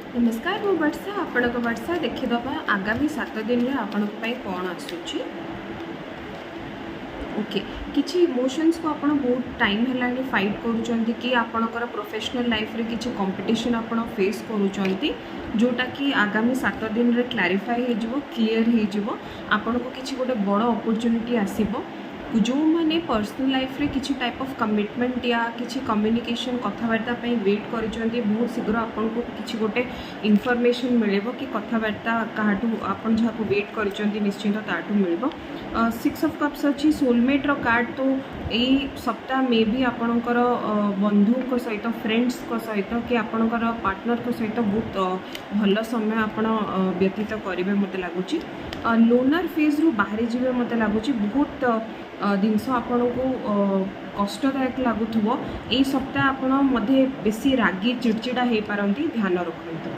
नमस्कार मु वर्षा आपण वर्षा देखीदबा आगामी 7 दिन रे आपण कौन आसूची। ओके किछि इमोशंस को आपण बहुत टाइम है फाइट करूँ कि आपणकर प्रोफेशनल लाइफ रे किछि कंपटीशन आपण फेस करूँ जोटा कि आगामी 7 दिन रे क्लारिफाई हो क्लीयर हो आपण को किछि गोटे बड़ अपॉर्चुनिटी आसीबो। जो मैंने पर्सनल लाइफ रे किछि टाइप ऑफ कमिटमेंट या किछि कम्युनिकेशन कथबार्ता वेट कर बहुत शीघ्र आपन को किछि गोटे इनफॉरमेशन मिलेबो कि कथबार्ता काहाठू आपन जहाँ वेट कर निश्चिंत ताठू मिलेबो। 6 ऑफ कप्स अच्छी सोलमेट रो कार्ड तो यही सप्ताह मे भी आपणकर बंधु सहित फ्रेंड्स सहित कि आपणकर पार्टनर सहित बहुत भल समय आप व्यतीत करेंगे मत लगुच। लोनर फेज रु बाहरी जीवे मत लगुच बहुत जिनस आपण को कष्टदायक लगुव। यही सप्ताह आपण बेसी रागी चिड़चिड़ा हो पारती ध्यान रखते।